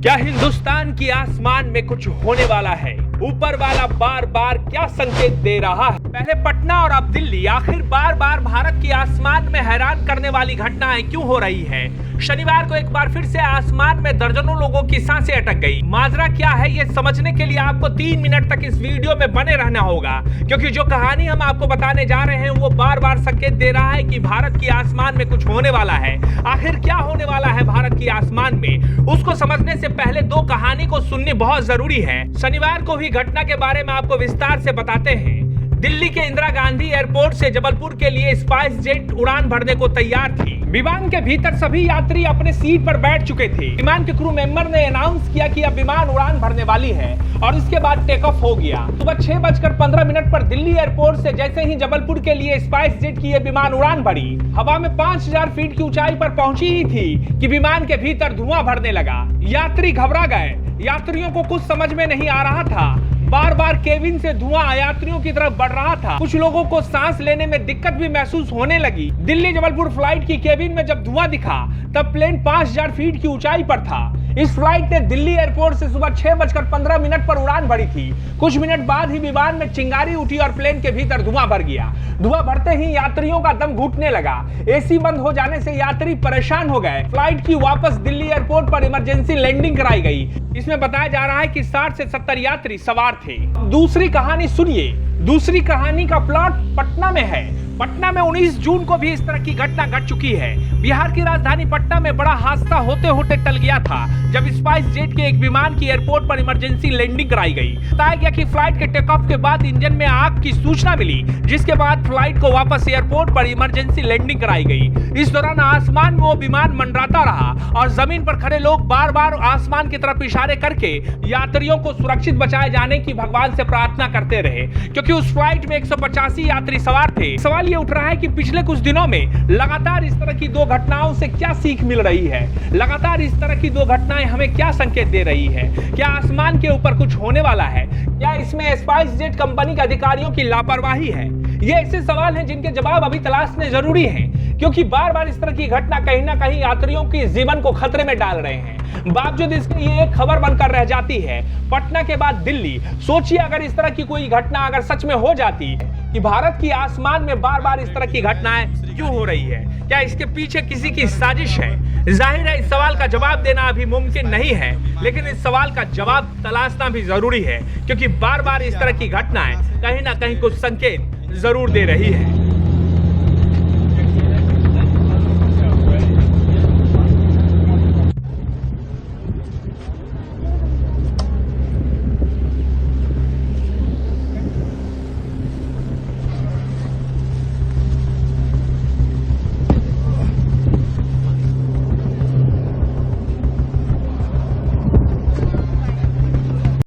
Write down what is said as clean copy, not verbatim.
क्या हिंदुस्तान की आसमान में कुछ होने वाला है? ऊपर वाला बार बार क्या संकेत दे रहा है? पहले पटना और अब दिल्ली, आखिर बार बार भारत की आसमान में हैरान करने वाली घटनाएं क्यों हो रही है? शनिवार को एक बार फिर से आसमान में दर्जनों लोगों की सांसें अटक गई। माजरा क्या है ये समझने के लिए आपको 3 मिनट तक इस वीडियो में बने रहना होगा, क्योंकि जो कहानी हम आपको बताने जा रहे हैं वो बार बार संकेत दे रहा है कि भारत की आसमान में कुछ होने वाला है। आखिर क्या होने वाला है भारत की आसमान में, उसको समझने से पहले दो कहानी को सुननी बहुत जरूरी है। शनिवार को हुई घटना के बारे में आपको विस्तार से बताते हैं। दिल्ली के इंदिरा गांधी एयरपोर्ट से जबलपुर के लिए स्पाइस जेट उड़ान भरने को तैयार थी। विमान के भीतर सभी यात्री अपने सीट पर बैठ चुके थे। विमान के क्रू मेंबर ने अनाउंस किया कि अब विमान उड़ान भरने वाली है और इसके बाद टेक ऑफ हो गया। सुबह 6:15 पर दिल्ली एयरपोर्ट से जैसे ही जबलपुर के लिए स्पाइस जेट की यह विमान उड़ान भरी, हवा में 5000 फीट की ऊंचाई पर पहुंची ही थी कि विमान के भीतर धुआं भरने लगा। यात्री घबरा गए। यात्रियों को कुछ समझ में नहीं आ रहा था। बार बार केबिन से धुआं यात्रियों की तरफ बढ़ रहा था। कुछ लोगों को सांस लेने में दिक्कत भी महसूस होने लगी। दिल्ली जबलपुर फ्लाइट की केबिन में जब धुआं दिखा तब प्लेन 5000 फीट की ऊंचाई पर था। इस फ्लाइट ने दिल्ली एयरपोर्ट से सुबह 6:15 पर उड़ान भरी थी। कुछ मिनट बाद ही विमान में चिंगारी उठी और प्लेन के भीतर धुआं भर गया। धुआं भरते ही यात्रियों का दम घुटने लगा। एसी बंद हो जाने से यात्री परेशान हो गए। फ्लाइट की वापस दिल्ली एयरपोर्ट पर इमरजेंसी लैंडिंग कराई गई। इसमें बताया जा रहा है कि 60 से 70 यात्री सवार थे। दूसरी कहानी सुनिए। दूसरी कहानी का प्लॉट पटना में है। पटना में 19 जून को भी इस तरह की घटना घट चुकी है। बिहार की राजधानी पटना में बड़ा हादसा होते होते टल गया था जब स्पाइस जेट के एक विमान की एयरपोर्ट पर इमरजेंसी लैंडिंग कराई गई। बताया गया कि फ्लाइट के टेक ऑफ के बाद इंजन में आग की सूचना मिली, जिसके बाद फ्लाइट को वापस एयरपोर्ट पर इमरजेंसी लैंडिंग कराई गई। इस दौरान आसमान में वो विमान मंडराता रहा और जमीन पर खड़े लोग बार बार आसमान की तरफ इशारे करके यात्रियों को सुरक्षित बचाए जाने की भगवान से प्रार्थना करते रहे, क्योंकि उस फ्लाइट में 185 यात्री सवार थे। सवाल ये उठ रहा है कि पिछले कुछ दिनों में लगातार इस तरह की दो घटनाओं से क्या सीख मिल रही है? लगातार इस तरह की दो घटनाएं हमें क्या संकेत दे रही है? क्या आसमान के ऊपर कुछ होने वाला है? क्या इसमें स्पाइस जेट कंपनी के अधिकारियों की लापरवाही है? ये ऐसे सवाल हैं जिनके जवाब अभी तलाशने जरूरी हैं, क्योंकि बार बार इस तरह की घटना कहीं ना कहीं यात्रियों के जीवन को खतरे में डाल रहे हैं। बावजूद इसके ये एक खबर बनकर रह जाती है। पटना के बाद दिल्ली। सोचिए अगर इस तरह की कोई घटना अगर सच में हो जाती है कि भारत की आसमान में बार बार इस तरह की घटनाएं क्यों हो रही है? क्या इसके पीछे किसी की साजिश है? जाहिर है इस सवाल का जवाब देना अभी मुमकिन नहीं है, लेकिन इस सवाल का जवाब तलाशना भी जरूरी है, क्योंकि बार बार इस तरह की घटनाएं कहीं ना कहीं कुछ संकेत जरूर दे रही है।